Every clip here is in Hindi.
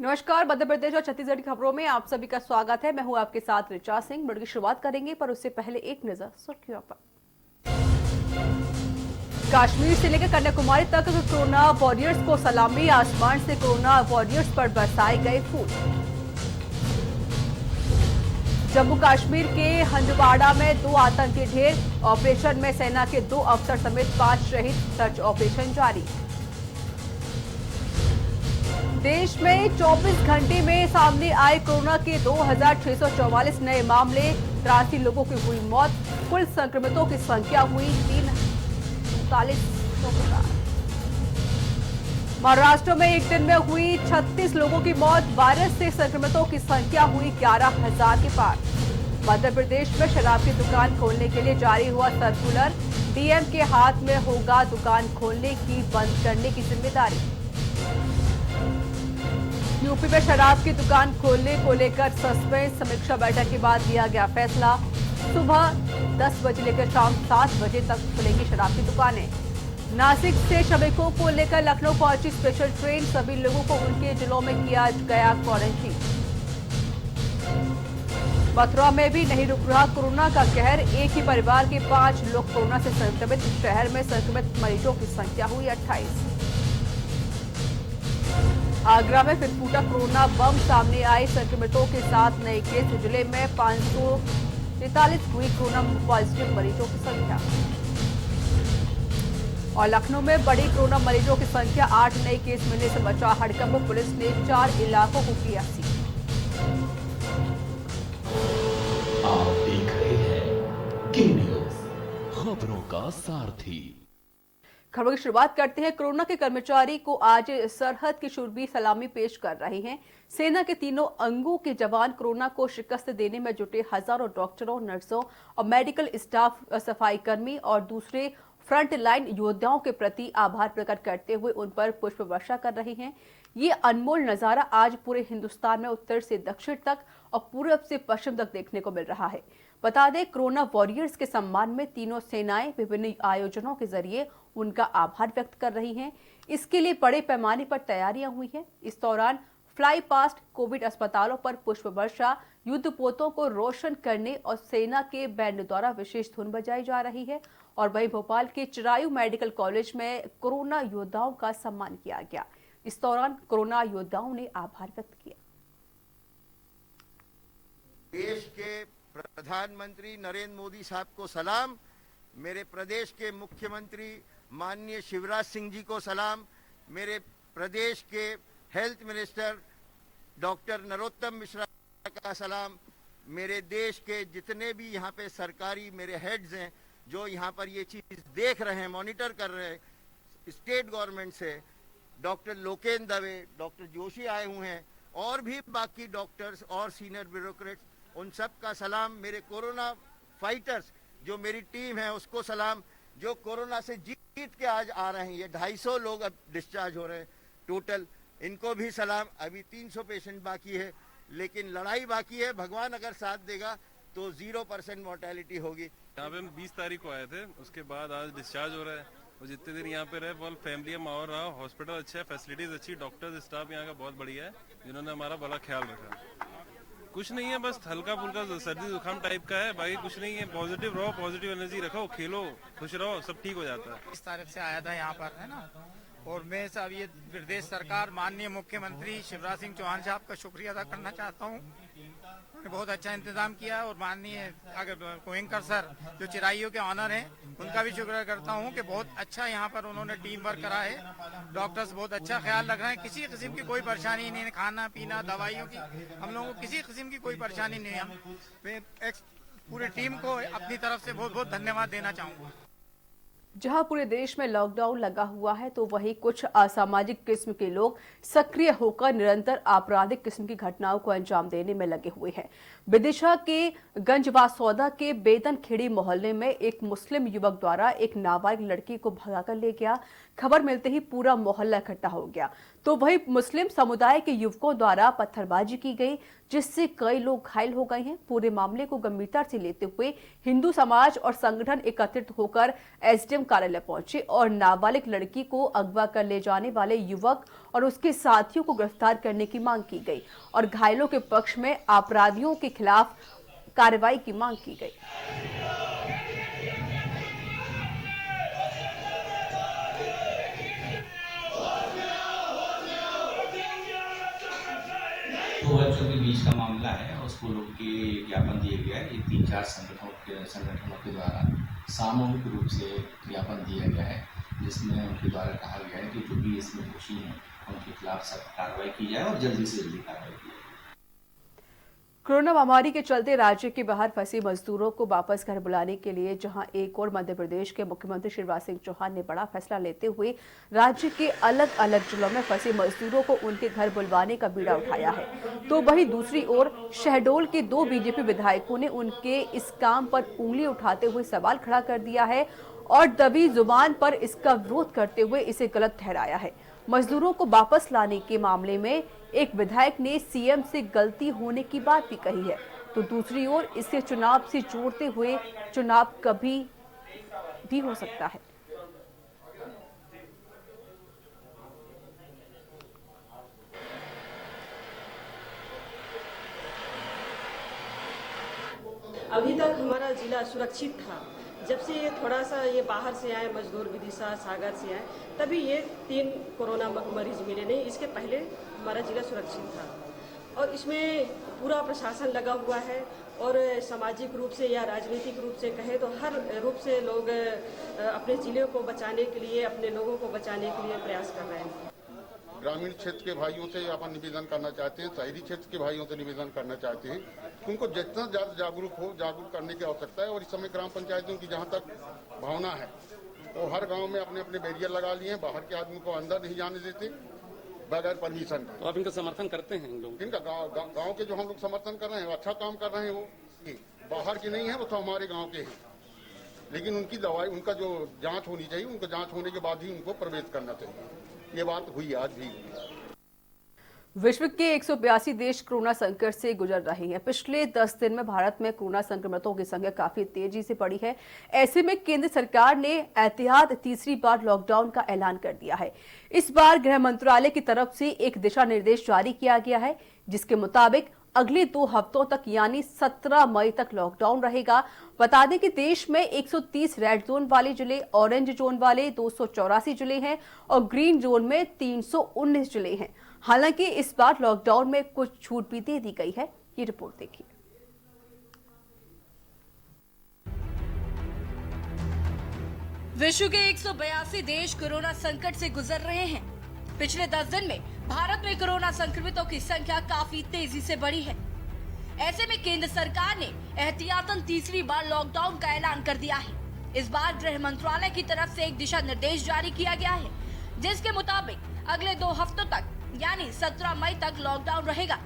नमस्कार। मध्य प्रदेश और छत्तीसगढ़ की खबरों में आप सभी का स्वागत है। मैं हूं आपके साथ ऋचा सिंह। बुलेटिन की शुरुआत करेंगे पर उससे पहले एक नजर सुर्खियों पर। कश्मीर से लेकर कन्याकुमारी तक कोरोना वॉरियर्स को सलामी। आसमान से कोरोना वॉरियर्स पर बरसाए गए फूल। जम्मू कश्मीर के हंदवाड़ा में 2 आतंकी ढेर। ऑपरेशन में सेना के 2 अफसर समेत 5 शहीद। सर्च ऑपरेशन जारी। देश में 24 घंटे में सामने आए कोरोना के 2644 नए मामले। 83 लोगों की हुई मौत। कुल संक्रमितों की संख्या हुई 3,43,000। महाराष्ट्र में एक दिन में हुई 36 लोगों की मौत। वायरस से संक्रमितों की संख्या हुई 11,000 के पार। मध्य प्रदेश में शराब की दुकान खोलने के लिए जारी हुआ सर्कुलर। डीएम के हाथ में होगा दुकान खोलने की बंद करने की जिम्मेदारी। यूपी में शराब की दुकान खोलने को लेकर सस्पेंस। समीक्षा बैठक के बाद लिया गया फैसला। सुबह 10 बजे लेकर शाम 7 बजे तक खुलेंगी शराब की दुकानें। नासिक से श्रमिकों को लेकर लखनऊ पहुंची स्पेशल ट्रेन। सभी लोगों को उनके जिलों में किया गया क्वारंटीन। मथुरा में भी नहीं रुक रहा कोरोना का कहर। एक ही परिवार के 5 लोग कोरोना से संक्रमित। शहर में संक्रमित मरीजों की संख्या हुई 28। आगरा में फिर फूटा कोरोना बम। सामने आए संक्रमितों के साथ नए केस। जिले में 543 हुई कोरोना पॉजिटिव मरीजों की संख्या। और लखनऊ में बड़ी कोरोना मरीजों की संख्या। 8 नए केस मिलने से बचा हड़कंप। पुलिस ने 4 इलाकों को किया सील। आप देख रहे हैं के न्यूज, खबरों का सारथी। खबरों की शुरुआत करते हैं। कोरोना के कर्मचारी को आज सरहद की शूरवीर सलामी पेश कर रहे हैं। सेना के तीनों अंगों के जवान कोरोना को शिकस्त देने में जुटे हजारों डॉक्टरों, नर्सों और मेडिकल स्टाफ, सफाई कर्मी और दूसरे फ्रंट लाइन योद्धाओं के प्रति आभार प्रकट करते हुए उन पर पुष्प वर्षा कर रहे हैं। ये अनमोल नजारा आज पूरे हिंदुस्तान में उत्तर से दक्षिण तक और पूर्व से पश्चिम तक देखने को मिल रहा है। बता दें, कोरोना वॉरियर्स के सम्मान में तीनों सेनाएं विभिन्न आयोजनों के जरिए उनका आभार व्यक्त कर रही हैं। इसके लिए बड़े पैमाने पर तैयारियां हुई हैं। इस दौरान फ्लाई पास्ट, कोविड अस्पतालों पर पुष्प वर्षा, युद्धपोतों को रोशन करने और सेना के बैंड द्वारा विशेष धुन बजाई जा रही है। और वहीं भोपाल के चिरायू मेडिकल कॉलेज में कोरोना योद्धाओं का सम्मान किया गया। इस दौरान कोरोना योद्धाओं ने आभार व्यक्त किया। देश के प्रधानमंत्री नरेंद्र मोदी साहब को सलाम। मेरे प्रदेश के मुख्यमंत्री माननीय शिवराज सिंह जी को सलाम। मेरे प्रदेश के health minister doctor Narottam Mishra का सलाम। मेरे देश के जितने भी यहाँ पे सरकारी मेरे हेड्स हैं जो यहाँ पर ये चीज़ देख रहे हैं, मॉनिटर कर रहे हैं, स्टेट गवर्नमेंट से डॉक्टर लोकेंद्र दवे, डॉक्टर जोशी आए हुए हैं और भी बाकी डॉक्टर्स और सीनियर ब्यूरोक्रेट्स, उन सब का सलाम। मेरे कोरोना फाइटर्स जो मेरी टीम है उसको सलाम, जो कोरोना से जीत के आज आ रहे हैं। ये 250 लोग अब डिस्चार्ज हो रहे हैं टोटल, इनको भी सलाम। अभी 300 पेशेंट बाकी है लेकिन लड़ाई बाकी है। भगवान अगर साथ देगा तो 0% मोर्टेलिटी होगी। यहाँ पे हम 20 तारीख को आए थे, उसके बाद आज डिस्चार्ज हो रहा है और जितने दिन यहाँ पे रहे बहुत फैमिली माहौल रहा। हॉस्पिटल अच्छा है, फैसिलिटीज अच्छी, डॉक्टर्स स्टाफ यहाँ का बहुत बढ़िया है जिन्होंने हमारा बड़ा ख्याल रखा। कुछ नहीं है, बस हल्का फुल्का सर्दी जुकाम टाइप का है, बाकी कुछ नहीं है। पॉजिटिव रहो, पॉजिटिव एनर्जी रखो, खेलो, खुश रहो, सब ठीक हो जाता है। इस तारीख से आया था यहाँ पर, है ना। और मैं सब ये प्रदेश सरकार माननीय मुख्यमंत्री शिवराज सिंह चौहान साहब का शुक्रिया अदा करना चाहता हूँ। उन्होंने बहुत अच्छा इंतजाम किया है। और माननीय अगर गोयंकर सर जो चिराइयों के ऑनर हैं, उनका भी शुक्रिया करता हूँ कि बहुत अच्छा यहाँ पर उन्होंने टीम वर्क करा है। डॉक्टर्स बहुत अच्छा ख्याल रख रहे हैं, किसी किस्म की कोई परेशानी नहीं है। खाना पीना दवाइयों की हम लोगों को किसी किस्म की कोई परेशानी नहीं है। हम पूरी टीम को अपनी तरफ से बहुत बहुत धन्यवाद देना चाहूँगा। जहां पूरे देश में लॉकडाउन लगा हुआ है तो वहीं कुछ असामाजिक किस्म के लोग सक्रिय होकर निरंतर आपराधिक किस्म की घटनाओं को अंजाम देने में लगे हुए हैं। विदिशा के गंजवासौदा के बेदन खेड़ी मोहल्ले में एक मुस्लिम युवक द्वारा एक नाबालिग लड़की को भगाकर ले गया। खबर मिलते ही पूरा मोहल्ला इकट्ठा हो गया। तो वही मुस्लिम समुदाय के युवकों द्वारा पत्थरबाजी की गई, जिससे कई लोग घायल हो गए हैं। पूरे मामले को गंभीरता से लेते हुए हिंदू समाज और संगठन एकत्रित होकर एसडीएम कार्यालय पहुंचे और नाबालिग लड़की को अगवा कर ले जाने वाले युवक और उसके साथियों को गिरफ्तार करने की मांग की गई और घायलों के पक्ष में अपराधियों के खिलाफ कार्रवाई की मांग की गई। दो बच्चों के बीच का मामला है, उसको लोग के ज्ञापन दिए गया है। ये 3-4 संगठनों के द्वारा सामूहिक रूप से ज्ञापन दिया गया है, जिसमें उनके द्वारा कहा गया है कि जो भी इसमें दोषी हैं उनके खिलाफ सख्त कार्रवाई की जाए और जल्दी से जल्दी कार्रवाई की जाए। कोरोना महामारी के चलते राज्य के बाहर फंसे मजदूरों को वापस घर बुलाने के लिए जहां एक और मध्य प्रदेश के मुख्यमंत्री शिवराज सिंह चौहान ने बड़ा फैसला लेते हुए राज्य के अलग अलग जिलों में फंसे मजदूरों को उनके घर बुलवाने का बीड़ा उठाया है, तो वहीं दूसरी ओर शहडोल के 2 बीजेपी विधायकों ने उनके इस काम पर उंगली उठाते हुए सवाल खड़ा कर दिया है और दबी जुबान पर इसका विरोध करते हुए इसे गलत ठहराया है। मजदूरों को वापस लाने के मामले में एक विधायक ने सीएम से गलती होने की बात भी कही है, तो दूसरी ओर इसे चुनाव से जोड़ते हुए चुनाव कभी भी हो सकता है। अभी तक हमारा जिला सुरक्षित था। जब से ये थोड़ा सा ये बाहर से आए मजदूर विदिशा सागर से आए, तभी ये 3 कोरोना मरीज मिले। नहीं, इसके पहले हमारा जिला सुरक्षित था और इसमें पूरा प्रशासन लगा हुआ है और सामाजिक रूप से या राजनीतिक रूप से कहे तो हर रूप से लोग अपने जिले को बचाने के लिए, अपने लोगों को बचाने के लिए प्रयास कर रहे हैं। ग्रामीण क्षेत्र के भाइयों से अपन निवेदन करना चाहते हैं, शहरी क्षेत्र के भाइयों से निवेदन करना चाहते हैं कि उनको जितना ज़्यादा जागरूक करने की आवश्यकता है। और इस समय ग्राम पंचायतों की जहाँ तक भावना है वो हर गांव में अपने अपने बैरियर लगा लिए हैं, बाहर के आदमी को अंदर नहीं जाने देते बगैर परमिशन। तो आप इनका समर्थन करते हैं? इनका गाँव के जो हम लोग समर्थन कर रहे हैं अच्छा काम कर रहे हैं। वो बाहर के नहीं है, वो तो हमारे गाँव के हैं, लेकिन उनकी दवाई उनका जो जाँच होनी चाहिए, उनका जाँच होने के बाद ही उनको प्रवेश करना चाहिए। ये बात हुई, आज भी हुई। विश्व के 182 देश कोरोना संकट से गुजर रहे हैं। पिछले 10 दिन में भारत में कोरोना संक्रमितों की संख्या काफी तेजी से बढ़ी है। ऐसे में केंद्र सरकार ने एहतियात तीसरी बार लॉकडाउन का ऐलान कर दिया है। इस बार गृह मंत्रालय की तरफ से एक दिशा निर्देश जारी किया गया है, जिसके मुताबिक अगले 2 हफ्तों तक यानी 17 मई तक लॉकडाउन रहेगा। बता दें कि देश में 130 रेड जोन वाले जिले, ऑरेंज जोन वाले 284 जिले हैं और ग्रीन जोन में 319 जिले हैं। हालांकि इस बार लॉकडाउन में कुछ छूट भी दे दी गई है। ये रिपोर्ट देखिए। विश्व के 182 देश कोरोना संकट से गुजर रहे हैं। पिछले 10 दिन में भारत में कोरोना संक्रमितों की संख्या काफी तेजी से बढ़ी है। ऐसे में केंद्र सरकार ने एहतियातन तीसरी बार लॉकडाउन का ऐलान कर दिया है। इस बार गृह मंत्रालय की तरफ से एक दिशा निर्देश जारी किया गया है, जिसके मुताबिक अगले 2 हफ्तों तक यानी 17 मई तक लॉकडाउन रहेगा।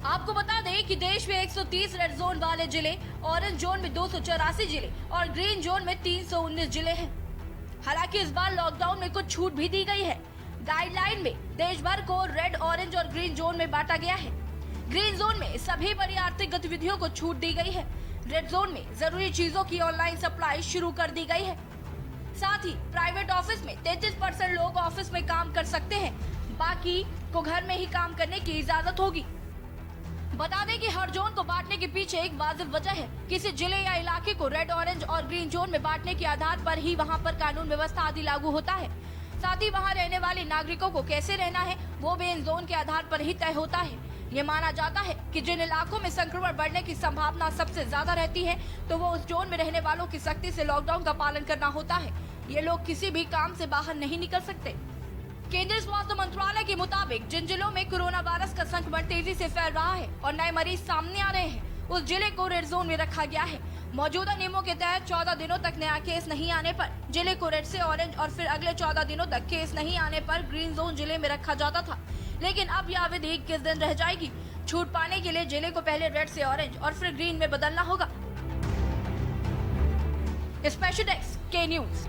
आपको बता दें कि देश में 130 रेड जोन वाले जिले, ऑरेंज जोन में 284 जिले और ग्रीन जोन में 319 जिले हैं। हालांकि इस बार लॉकडाउन में कुछ छूट भी दी गई है। गाइडलाइन में देश भर को रेड, ऑरेंज और ग्रीन जोन में बांटा गया है। ग्रीन जोन में सभी बड़ी आर्थिक गतिविधियों को छूट दी गई है। रेड जोन में जरूरी चीजों की ऑनलाइन सप्लाई शुरू कर दी गई है। साथ ही प्राइवेट ऑफिस में 33% लोग ऑफिस में काम कर सकते हैं, बाकी को घर में ही काम करने की इजाजत होगी। बता दें कि हर जोन को बांटने के पीछे एक वाजिब वजह है। किसी जिले या इलाके को रेड, ऑरेंज और ग्रीन जोन में बांटने के आधार पर ही वहां पर कानून व्यवस्था आदि लागू होता है। साथ ही वहां रहने वाले नागरिकों को कैसे रहना है वो भी इन जोन के आधार पर ही तय होता है। ये माना जाता है कि जिन इलाकों में संक्रमण बढ़ने की संभावना सबसे ज्यादा रहती है, तो वो उस जोन में रहने वालों की सख्ती से लॉकडाउन का पालन करना होता है। ये लोग किसी भी काम से बाहर नहीं निकल सकते। केंद्रीय स्वास्थ्य मंत्रालय के मुताबिक जिन जिलों में कोरोना वायरस का संक्रमण तेजी से फैल रहा है और नए मरीज सामने आ रहे हैं, उस जिले को रेड जोन में रखा गया है। मौजूदा नियमों के तहत 14 दिनों तक नया केस नहीं आने पर जिले को रेड से ऑरेंज और फिर अगले 14 दिनों तक केस नहीं आने पर ग्रीन जोन जिले में रखा जाता था। लेकिन अब यह अवधि 21 दिन रह जाएगी। छूट पाने के लिए जिले को पहले रेड से ऑरेंज और फिर ग्रीन में बदलना होगा। स्पेशल डेस्क के न्यूज।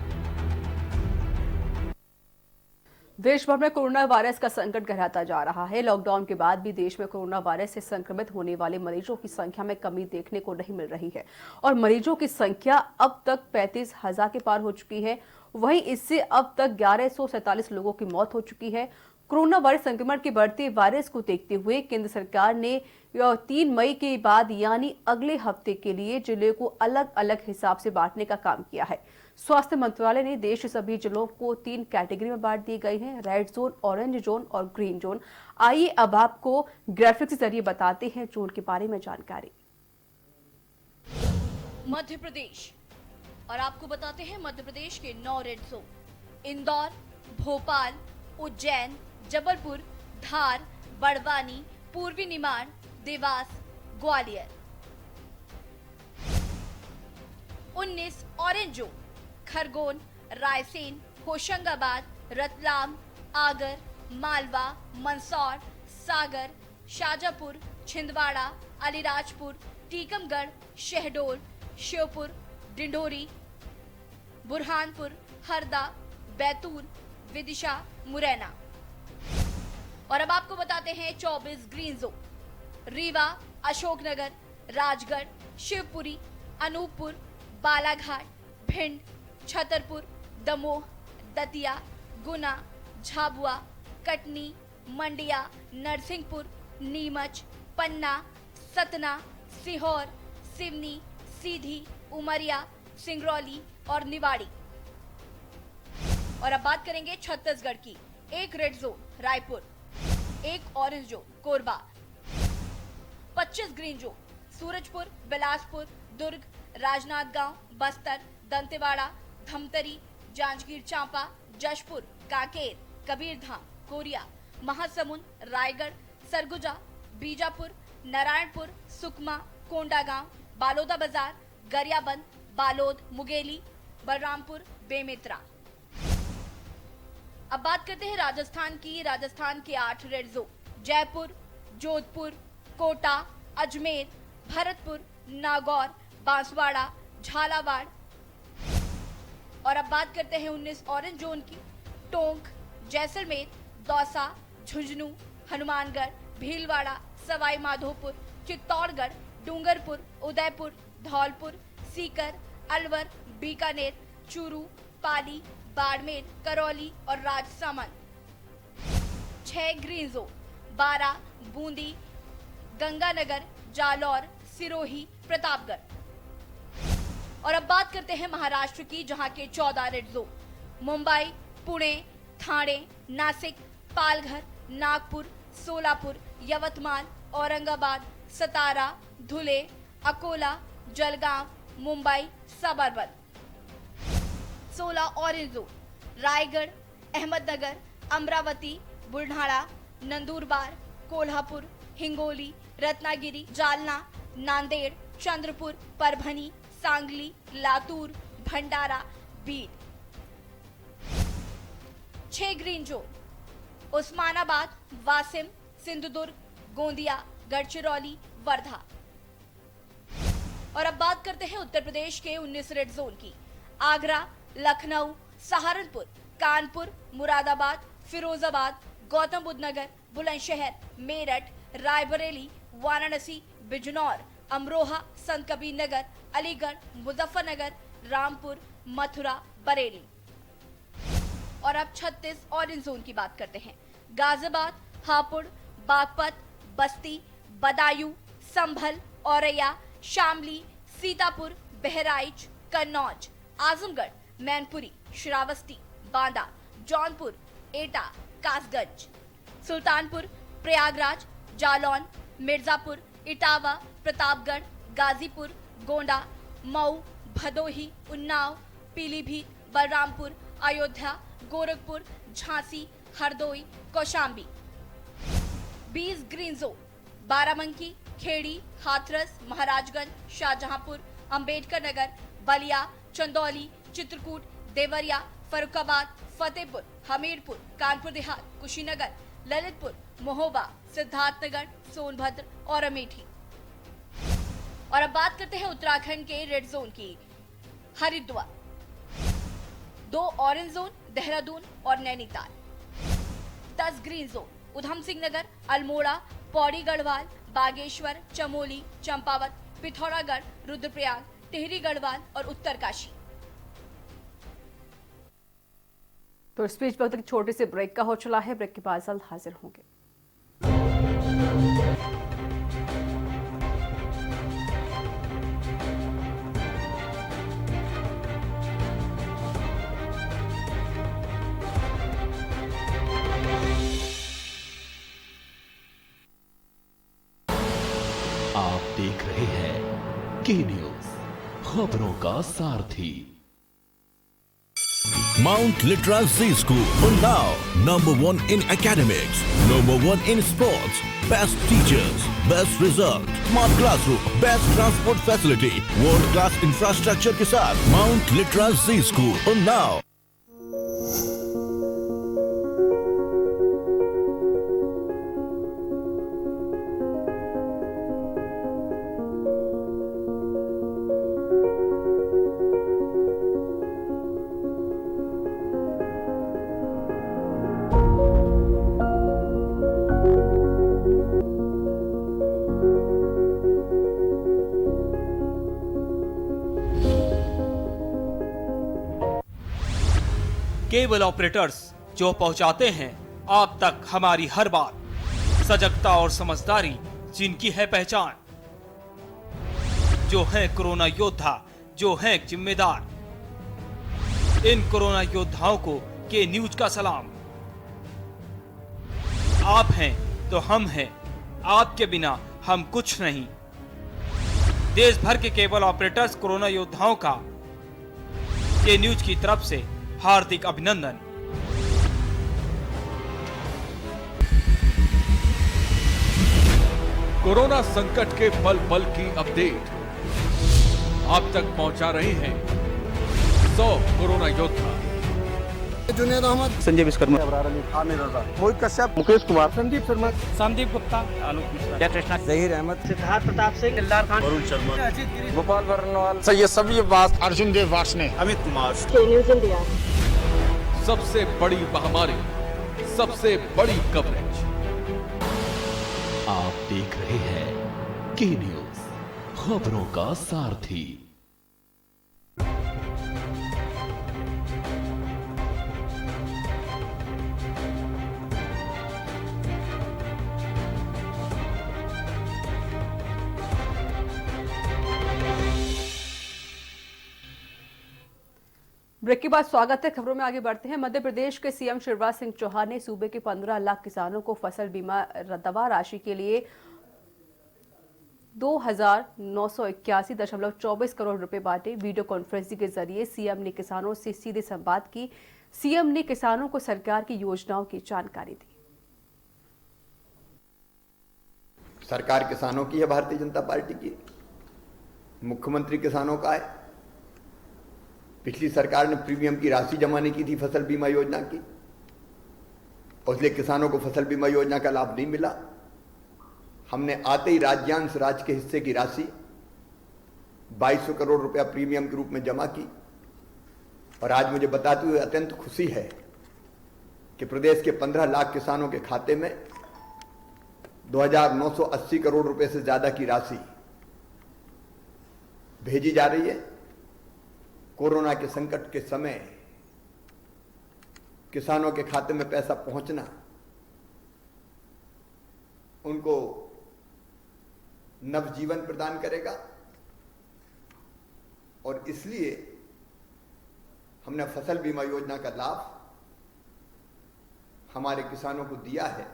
देश भर में कोरोना वायरस का संकट गहराता जा रहा है। लॉकडाउन के बाद भी देश में कोरोना वायरस से संक्रमित होने वाले मरीजों की संख्या में कमी देखने को नहीं मिल रही है और मरीजों की संख्या अब तक 35,000 के पार हो चुकी है। वहीं इससे अब तक 1147 लोगों की मौत हो चुकी है। कोरोना वायरस संक्रमण के बढ़ते वायरस को देखते हुए केंद्र सरकार ने 3 मई के बाद यानी अगले हफ्ते के लिए जिले को अलग अलग हिसाब से बांटने का काम किया है। स्वास्थ्य मंत्रालय ने देश के सभी जिलों को 3 कैटेगरी में बांट दी गई हैं, रेड जोन, ऑरेंज जोन और ग्रीन जोन। आइए अब आपको ग्राफिक्स के जरिए बताते हैं जोन के बारे में जानकारी। मध्य प्रदेश, और आपको बताते हैं मध्य प्रदेश के 9 रेड जोन: इंदौर, भोपाल, उज्जैन, जबलपुर, धार, बड़वानी, पूर्वी निमाड़, देवास, ग्वालियर। 19 ऑरेंज जोन: खरगोन, रायसेन, होशंगाबाद, रतलाम, आगर, मालवा, मंदसौर, सागर, शाजापुर, छिंदवाड़ा, अलीराजपुर, टीकमगढ़, शहडोल, श्योपुर, डिंडोरी, बुरहानपुर, हरदा, बैतूल, विदिशा, मुरैना। और अब आपको बताते हैं 24 ग्रीन जोन: रीवा, अशोकनगर, राजगढ़, शिवपुरी, अनूपपुर, बालाघाट, भिंड, छतरपुर, दमोह, दतिया, गुना, झाबुआ, कटनी, मंडिया, नरसिंहपुर, नीमच, पन्ना, सतना, सीहोर, सिवनी, सीधी, उमरिया, सिंगरौली और निवाड़ी। और अब बात करेंगे छत्तीसगढ़ की। 1 red zone Raipur, 1 orange zone Korba, 25 green zone Surajpur, Bilaspur, Durg, Rajnandgaon, Bastar, Dantewada, Dhamtari, Janjgir Champa, Jashpur, Kanker, Kabirdham, Koriya, Mahasamund, Raigarh, Surguja, Bijapur, Narayanpur, Sukma, Kondagaon, Baloda Bazar, Gariaband, Balod, मुगेली, बलरामपुर, बेमेतरा। अब बात करते हैं राजस्थान की। राजस्थान के 8 रेड जोन: जयपुर, जोधपुर, कोटा, अजमेर, भरतपुर, नागौर, बांसवाड़ा, झालावाड़। और अब बात करते हैं 19 ऑरेंज जोन की। टोंक, जैसलमेर, दौसा, झुंझुनू, हनुमानगढ़, भीलवाड़ा, सवाई माधोपुर, चित्तौड़गढ़, डूंगरपुर, उदयपुर, धौलपुर, सीकर, अलवर, बीकानेर, चूरू, पाली, बाड़मेर, करौली और राजसमंद। 6 ग्रीन जोन: बारा, बूंदी, गंगानगर, जालौर, सिरोही, प्रतापगढ़। और अब बात करते हैं महाराष्ट्र की, जहां के 14 red zone: Mumbai, Pune, Thane, Nashik, Palghar, Nagpur, Solapur, Yavatmal, Aurangabad, Satara, Dhule, Akola, Jalgaon, Mumbai, suburban. 16 orange zone: Raigad, Ahmednagar, Amravati, Buldhana, Nandurbar, Kolhapur, Hingoli, Ratnagiri, Jalna, Nanded, Chandrapur, Parbhani, Sangli, Latur, Bhandara, Beed. 6 green zone: Osmanabad, Washim, Sindhudurg, Gondia, Gadchiroli, Wardha. और अब बात करते हैं उत्तर प्रदेश के 19 रेड जोन की। आगरा, लखनऊ, सहारनपुर, कानपुर, मुरादाबाद, फिरोजाबाद, गौतम बुद्ध नगर, बुलंदशहर, मेरठ, रायबरेली, वाराणसी, बिजनौर, अमरोहा, संत कबीर नगर, अलीगढ़, मुजफ्फरनगर, रामपुर, मथुरा, बरेली। और अब 36 ऑरेंज जोन की बात करते हैं। गाजियाबाद, हापुड़, बागपत, बस्ती, बदायूं, संभल, औरैया, शामली, सीतापुर, बहराइच, कन्नौज, आजमगढ़, मैनपुरी, श्रावस्ती, बांदा, जौनपुर, एटा, कासगंज, सुल्तानपुर, प्रयागराज, जालौन, मिर्जापुर, इटावा, प्रतापगढ़, गाजीपुर, गोंडा, मऊ, भदोही, उन्नाव, पीलीभीत, बलरामपुर, अयोध्या, गोरखपुर, झांसी, हरदोई, कौशाम्बी। 20 ग्रीन जोन: बाराबंकी, खेड़ी, हाथरस, महाराजगंज, शाहजहांपुर, अंबेडकर नगर, बलिया, चंदौली, चित्रकूट, देवरिया, फर्रुखाबाद, फतेहपुर, हमीरपुर, कानपुर देहात, कुशीनगर, ललितपुर, महोबा, सिद्धार्थनगर, सोनभद्र और अमेठी। और अब बात करते हैं उत्तराखंड के रेड जोन की। हरिद्वार, 2 ऑरेंज जोन, देहरादून और नैनीताल। 10 ग्रीन जोन उधम सिंह नगर, अल्मोड़ा, पौड़ी गढ़वाल, बागेश्वर, चमोली, चंपावत, पिथौरागढ़, रुद्रप्रयाग, टिहरी गढ़वाल और उत्तरकाशी। तो इस बीच वक्त एक छोटे से ब्रेक का हो चला है। ब्रेक के बाद जल्द हाजिर होंगे। आप देख रहे हैं के न्यूज, खबरों का सारथी। Mount Litra Z School, Unnao, #1 in academics, #1 in sports, best teachers, best result, smart classroom, best transport facility, world class infrastructure के साथ Mount Litra Z School, Unnao। Cable operators जो पहुंचाते हैं आप तक हमारी हर बात, सजगता और समझदारी जिनकी है पहचान, जो है कोरोना योद्धा, जो है जिम्मेदार। इन कोरोना योद्धाओं को के न्यूज का सलाम। आप हैं तो हम हैं, आपके बिना हम कुछ नहीं। देश भर के केबल ऑपरेटर्स कोरोना योद्धाओं का के न्यूज की तरफ से हार्दिक अभिनंदन। कोरोना संकट के पल पल की अपडेट आप तक पहुंचा रहे हैं 100 कोरोना योद्धा। जुनेद अहमद, संजय विश्वकर्मा, आमिर रजा, मोहित कश्यप, मुकेश कुमार, संदीप शर्मा, संदीप गुप्ता, आलोक मिश्रा, कृष्णा, जहीर अहमद, सिद्धार्थ प्रताप सिंह, दिलदार खान, वरुण शर्मा, अजीत गिरी, गोपाल बरनवाल, सैयद सबी अब्बास, अर्जुन देव वासने, अमित कुमार, न्यूज़ इंडिया। सबसे बड़ी महामारी, सबसे बड़ी कवरेज। आप देख रहे हैं के न्यूज, खबरों का सारथी। ब्रेक के बाद स्वागत है। खबरों में आगे बढ़ते हैं। मध्य प्रदेश के सीएम शिवराज सिंह चौहान ने सूबे के 15 लाख किसानों को फसल बीमा दवा राशि के लिए 2,981.24 करोड़ रुपए बांटे। वीडियो कॉन्फ्रेंसिंग के जरिए सीएम ने किसानों से सीधे संवाद की। सीएम ने किसानों को सरकार की योजनाओं की जानकारी दी। सरकार किसानों की है, भारतीय जनता पार्टी की, मुख्यमंत्री किसानों का है। पिछली सरकार ने प्रीमियम की राशि जमा नहीं की थी फसल बीमा योजना की, और इसलिए किसानों को फसल बीमा योजना का लाभ नहीं मिला। हमने आते ही राज्यांश राज्य के हिस्से की राशि 2200 करोड़ रुपया प्रीमियम के रूप में जमा की, और आज मुझे बताते हुए अत्यंत खुशी है कि प्रदेश के 15 लाख किसानों के खाते में 2,980 करोड़ रुपए से ज्यादा की राशि भेजी जा रही है। कोरोना के संकट के समय किसानों के खाते में पैसा पहुंचना उनको नवजीवन प्रदान करेगा, और इसलिए हमने फसल बीमा योजना का लाभ हमारे किसानों को दिया है।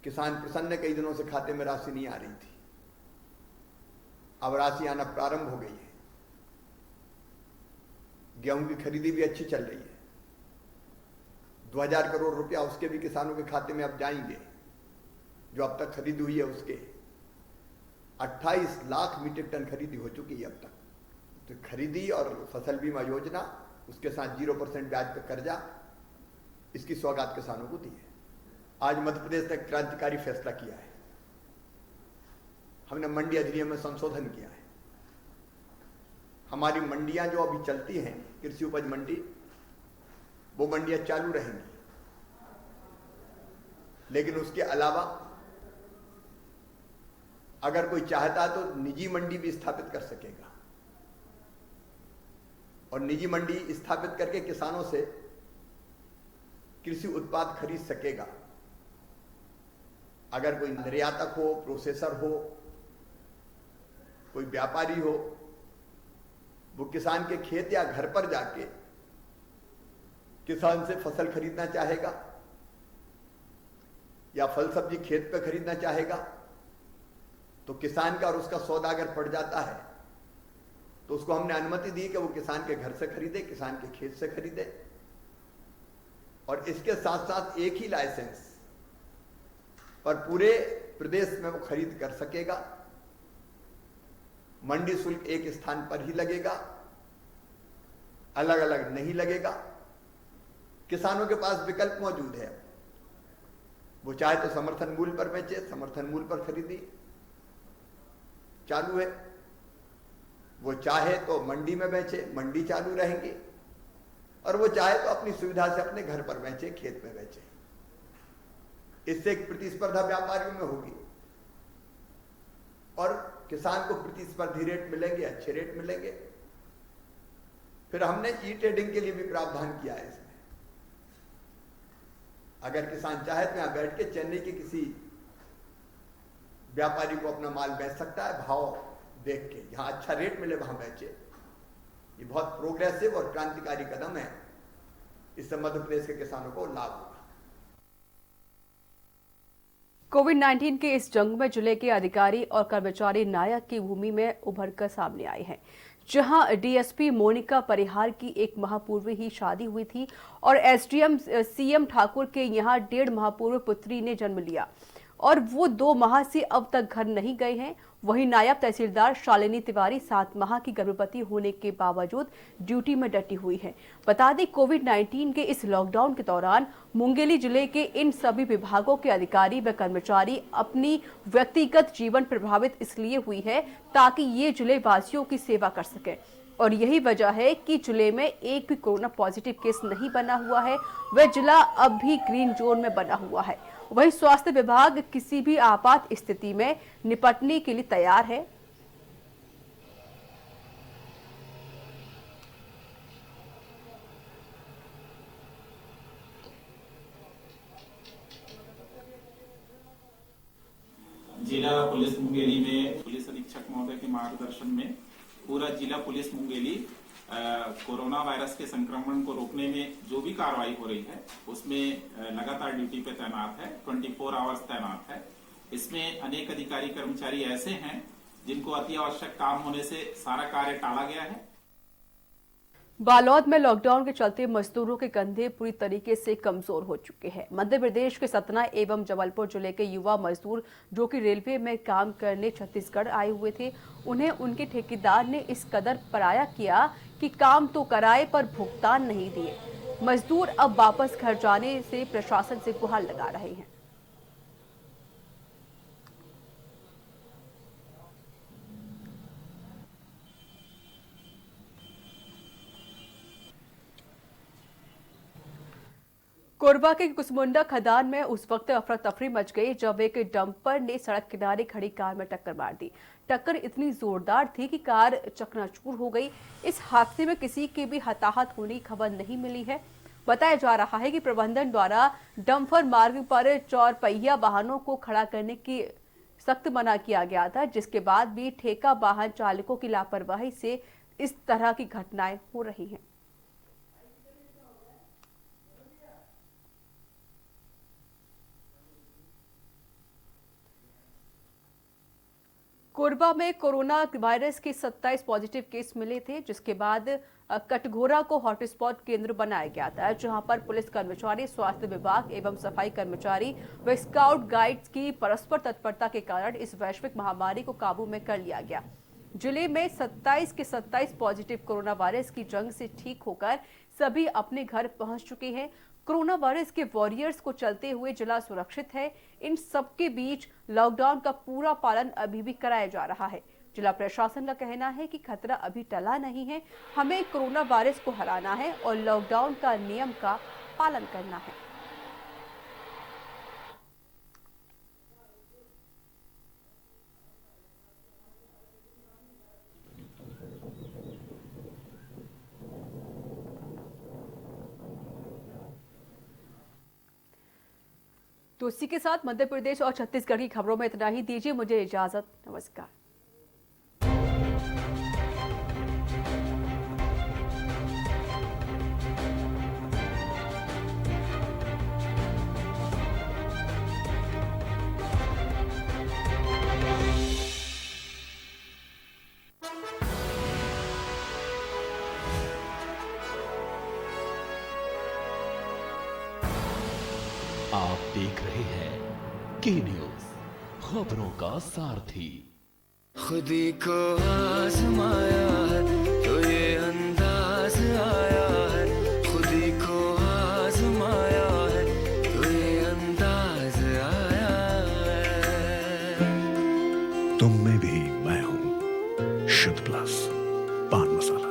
किसान प्रसन्न, कई दिनों से खाते में राशि नहीं आ रही थी, अब राशि आना प्रारंभ हो गई है। गेहूं की खरीदी भी अच्छी चल रही है। 2000 करोड़ रुपया उसके भी किसानों के खाते में अब जाएंगे, जो अब तक खरीदी हुई है उसके 28 लाख मीट्रिक टन खरीदी हो चुकी है अब तक। तो खरीदी और फसल बीमा योजना, उसके साथ 0% ब्याज पर कर्जा, इसकी सौगात किसानों को दी है। आज मध्य प्रदेश ने क्रांतिकारी फैसला किया है। हमने मंडी अधिनियम में संशोधन किया है। हमारी मंडियां जो अभी चलती हैं, कृषि उपज मंडी, वो मंडियां चालू रहेंगी। लेकिन उसके अलावा अगर कोई चाहता है तो निजी मंडी भी स्थापित कर सकेगा और निजी मंडी स्थापित करके किसानों से कृषि उत्पाद खरीद सकेगा। अगर कोई निर्यातक हो, प्रोसेसर हो, कोई व्यापारी हो, वो किसान के खेत या घर पर जाके किसान से फसल खरीदना चाहेगा या फल सब्जी खेत पे खरीदना चाहेगा, तो किसान का और उसका सौदा अगर पड़ जाता है तो उसको हमने अनुमति दी कि वो किसान के घर से खरीदे, किसान के खेत से खरीदे। और इसके साथ साथ एक ही लाइसेंस पर पूरे प्रदेश में वो खरीद कर सकेगा। मंडी शुल्क एक स्थान पर ही लगेगा, अलग अलग नहीं लगेगा। किसानों के पास विकल्प मौजूद है, वो चाहे तो समर्थन मूल्य पर बेचे, समर्थन मूल्य पर खरीदी चालू है, वो चाहे तो मंडी में बेचे, मंडी चालू रहेंगी, और वो चाहे तो अपनी सुविधा से अपने घर पर बेचे, खेत में बेचे। इससे एक प्रतिस्पर्धा व्यापारियों में होगी और किसान को प्रतिस्पर्धी रेट मिलेंगे, अच्छे रेट मिलेंगे। फिर हमने ई ट्रेडिंग के लिए भी प्रावधान किया है इसमें। अगर किसान चाहे तो यहां बैठ के चेन्नई के किसी व्यापारी को अपना माल बेच सकता है, भाव देख के, जहां अच्छा रेट मिले वहां बेचे। ये बहुत प्रोग्रेसिव और क्रांतिकारी कदम है, इससे मध्य प्रदेश के किसानों को लाभ होगा। कोविड-19 के इस जंग में जिले के अधिकारी और कर्मचारी नायक की भूमि में उभरकर सामने आए हैं। जहां डीएसपी मोनिका परिहार की 1 माह पूर्व ही शादी हुई थी और एसडीएम सीएम ठाकुर के यहां 1.5 माह पूर्व पुत्री ने जन्म लिया और वो 2 माह से अब तक घर नहीं गए हैं। वहीं नायब तहसीलदार शालिनी तिवारी 7 माह की गर्भवती होने के बावजूद ड्यूटी में डटी हुई है। बता दें, कोविड-19 के इस लॉकडाउन के दौरान मुंगेली जिले के इन सभी विभागों के अधिकारी व कर्मचारी अपनी व्यक्तिगत जीवन प्रभावित इसलिए हुई है ताकि ये जिले वासियों की सेवा कर सके। और यही वजह है कि जिले में एक भी कोरोना पॉजिटिव केस नहीं बना हुआ है। वह जिला अब भी ग्रीन जोन में बना हुआ है। वहीं स्वास्थ्य विभाग किसी भी आपात स्थिति में निपटने के लिए तैयार है। जिला पुलिस मुंगेली में पुलिस अधीक्षक महोदय के मार्गदर्शन में पूरा जिला पुलिस मुंगेली कोरोना वायरस के संक्रमण को रोकने में जो भी कार्रवाई हो रही है उसमें लगातार ड्यूटी पे तैनात है, 24 आवर्स तैनात है। इसमें अनेक अधिकारी कर्मचारी ऐसे हैं जिनको अति आवश्यक काम होने से सारा कार्य टाला गया है। बालोद में लॉकडाउन के चलते मजदूरों के कंधे पूरी तरीके से कमजोर हो चुके हैं। मध्य प्रदेश के सतना एवं जबलपुर जिले के युवा मजदूर जो कि रेलवे में काम करने छत्तीसगढ़ आए हुए थे, उन्हें उनके ठेकेदार ने इस कदर पराया किया कि काम तो कराए पर भुगतान नहीं दिए। मजदूर अब वापस घर जाने से प्रशासन से गुहार लगा रहे हैं। कोरबा के कुसमुंडा खदान में उस वक्त अफरा तफरी मच गई जब एक डंपर ने सड़क किनारे खड़ी कार में टक्कर मार दी। टक्कर इतनी जोरदार थी कि कार चकनाचूर हो गई। इस हादसे में किसी के भी हताहत होने की खबर नहीं मिली है। बताया जा रहा है कि प्रबंधन द्वारा डंपर मार्ग पर 4 पहिया वाहनों को खड़ा करने की सख्त मना किया गया था, जिसके बाद भी ठेका वाहन चालकों की लापरवाही से इस तरह की घटनाएं हो रही हैं। कोरबा में कोरोना वायरस के 27 पॉजिटिव केस मिले थे, जिसके बाद कटघोरा को हॉटस्पॉट केंद्र बनाया गया था, जहां पर पुलिस कर्मचारी, स्वास्थ्य विभाग एवं सफाई कर्मचारी व स्काउट गाइड्स की परस्पर तत्परता के कारण इस वैश्विक महामारी को काबू में कर लिया गया। जिले में 27 के 27 पॉजिटिव कोरोना वायरस की जंग से ठीक होकर सभी अपने घर पहुंच चुके हैं। कोरोना वायरस के वॉरियर्स को चलते हुए जिला सुरक्षित है। इन सबके बीच लॉकडाउन का पूरा पालन अभी भी कराया जा रहा है। जिला प्रशासन का कहना है कि खतरा अभी टला नहीं है, हमें कोरोना वायरस को हराना है और लॉकडाउन का नियम का पालन करना है। तो इसी के साथ मध्य प्रदेश और छत्तीसगढ़ की खबरों में इतना ही। दीजिए मुझे इजाजत। नमस्कार। आप देख रहे हैं के न्यूज, खबरों का सारथी। खुदी को आजमाया है तो ये अंदाज आया है, खुदी को आजमाया है तो ये अंदाज आया है। तुम में भी मैं हूं, शुद्ध प्लस पान मसाला।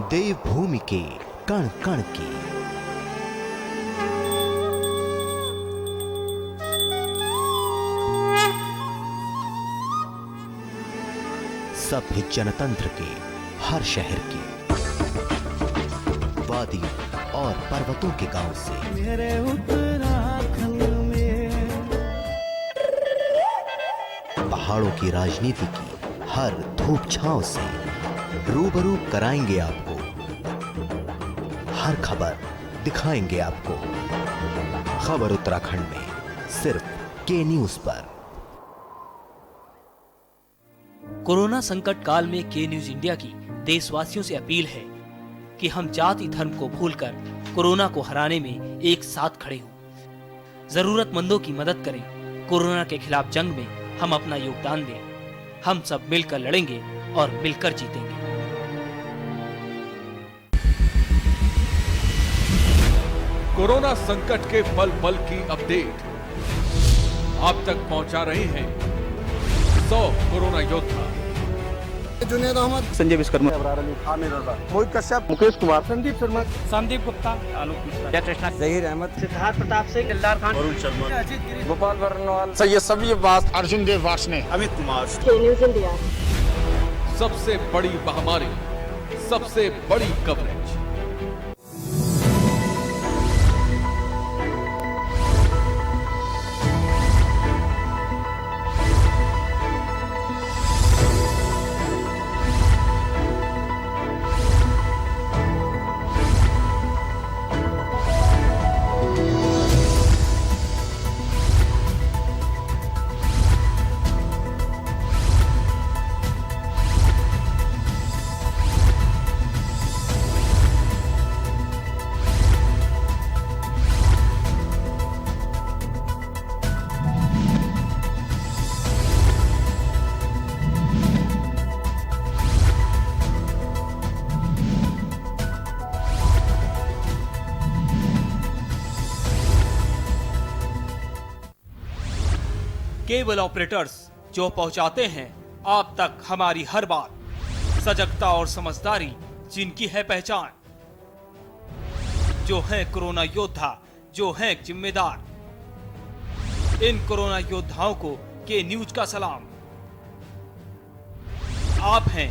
देवभूमि के कण कण की सभ्य जनतंत्र के हर शहर के वादी और पर्वतों के गांव से मेरे उत्तराखंड में पहाड़ों की राजनीति की हर धूप छांव से रूबरू कराएंगे आपको, हर खबर दिखाएंगे आपको। खबर उत्तराखंड में सिर्फ के न्यूज पर। कोरोना संकट काल में के न्यूज इंडिया की देशवासियों से अपील है कि हम जाति धर्म को भूलकर कोरोना को हराने में एक साथ खड़े हों। जरूरतमंदों की मदद करें। कोरोना के खिलाफ जंग में हम अपना योगदान दें। हम सब मिलकर लड़ेंगे और मिलकर जीतेंगे। कोरोना संकट के पल पल की अपडेट आप तक पहुंचा रहे हैं 100 कोरोना योद्धा। जुनेद अहमद, संजय विश्वकर्मा, आमिर रजा, मोहित कश्यप, मुकेश कुमार, संदीप शर्मा, संदीप गुप्ता, आलोक मिश्रा, जयकृष्णा, जहीर अहमद, सिद्धार्थ प्रताप सिंह, दिलदार खान, वरुण शर्मा, अजीत गिरी, गोपाल वर्णवाल, सैयद सभी बास, अर्जुन देव वार्ष्णेय, अमित कुमार। न्यूज़ इंडिया, सबसे बड़ी महामारी, सबसे बड़ी कवरेज। केबल ऑपरेटर्स जो पहुंचाते हैं आप तक हमारी हर बात, सजगता और समझदारी जिनकी है पहचान, जो है कोरोना योद्धा, जो है जिम्मेदार। इन कोरोना योद्धाओं को के न्यूज का सलाम। आप हैं